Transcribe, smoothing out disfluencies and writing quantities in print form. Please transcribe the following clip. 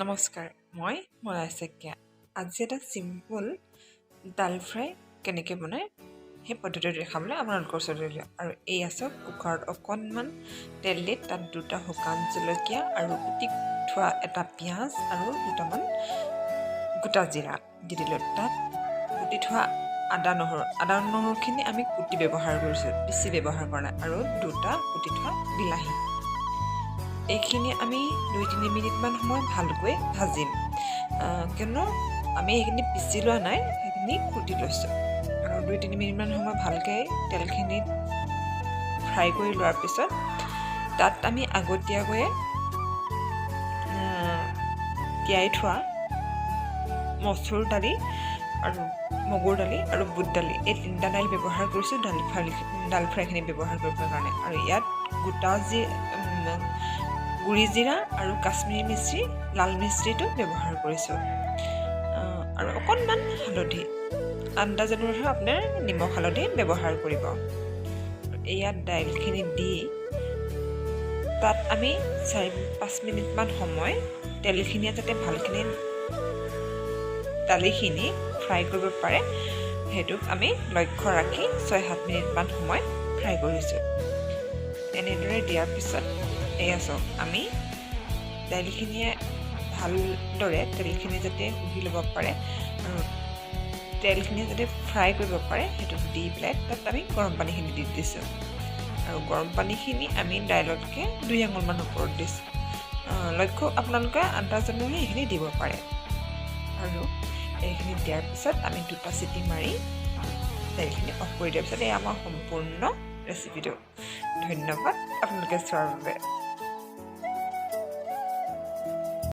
নমস্কাৰ, মই মলাইছেকিয়া। আজি এটা চিম্পল দাল ফ্ৰাই কেনেকৈ বনায় সেই পদ্ধতিটো দেখাবলৈ আপোনালোকৰ ওচৰলৈ দিলোঁ। আৰু এই আছে কুকাৰত অকণমান তেল দি তাত দুটা শুকান জলকীয়া আৰু কুটি থোৱা এটা পিঁয়াজ আৰু দুটামান গোটা জিৰা দি দিলোঁ। তাত কুটি থোৱা আদা নহৰুখিনি আমি কুটি ব্যৱহাৰ কৰিছোঁ, পিচি ব্যৱহাৰ কৰা নাই। আৰু দুটা কুটি থোৱা বিলাহী, এইখিনি আমি 2-3 মিনিটমান সময় ভালকৈ ভাজিম, কিয়নো আমি এইখিনি পিচি লোৱা নাই, সেইখিনি কুটি লৈছোঁ। আৰু 2-3 মিনিটমান সময় ভালকৈ তেলখিনিত ফ্ৰাই কৰি লোৱাৰ পিছত তাত আমি আগতীয়াকৈ তিয়াই থোৱা মচুৰ দালি আৰু মগুৰ দালি আৰু বুট দালি, এই 3টা দাইল ব্যৱহাৰ কৰিছোঁ দাল ফ্ৰাইখিনি ব্যৱহাৰ কৰিবৰ কাৰণে। আৰু ইয়াত গোটা গুড়ি জিৰা আৰু কাশ্মীৰী মিশ্ৰি, লাল মিশ্ৰিটো ব্যৱহাৰ কৰিছোঁ। আৰু অকণমান হালধি, আন্দাজ অনুসৰি আপোনাৰ নিমখ হালধি ব্যৱহাৰ কৰিব। ইয়াত দাইলখিনি দি তাত আমি 4-5 মিনিটমান সময় তেলখিনিয়ে যাতে ভালখিনি দালিখিনি ফ্ৰাই কৰিব পাৰে সেইটোক আমি লক্ষ্য ৰাখি 6-7 মিনিটমান সময় ফ্ৰাই কৰিছোঁ। এনেদৰে দিয়াৰ পিছত এয়া চাওক, আমি দাইলখিনিয়ে ভালদৰে তেলখিনি যাতে শুহি ল'ব পাৰে আৰু তেলখিনি যাতে ফ্ৰাই কৰিব পাৰে সেইটো দি পেলাই তাত আমি গৰম পানীখিনি দি দিছোঁ। আৰু গৰম পানীখিনি আমি দাইলতকৈ 2 আঙুলমান ওপৰত দিছোঁ। লক্ষ্য আপোনালোকে আন্দাজ অনুসৰি এইখিনি দিব পাৰে। আৰু এইখিনি দিয়াৰ পিছত আমি 2টা চিটি মাৰি দাইলখিনি অফ কৰি দিয়াৰ পিছত এই আমাৰ সম্পূৰ্ণ ৰেচিপিটো। ধন্যবাদ আপোনালোকে চোৱাৰ বাবে।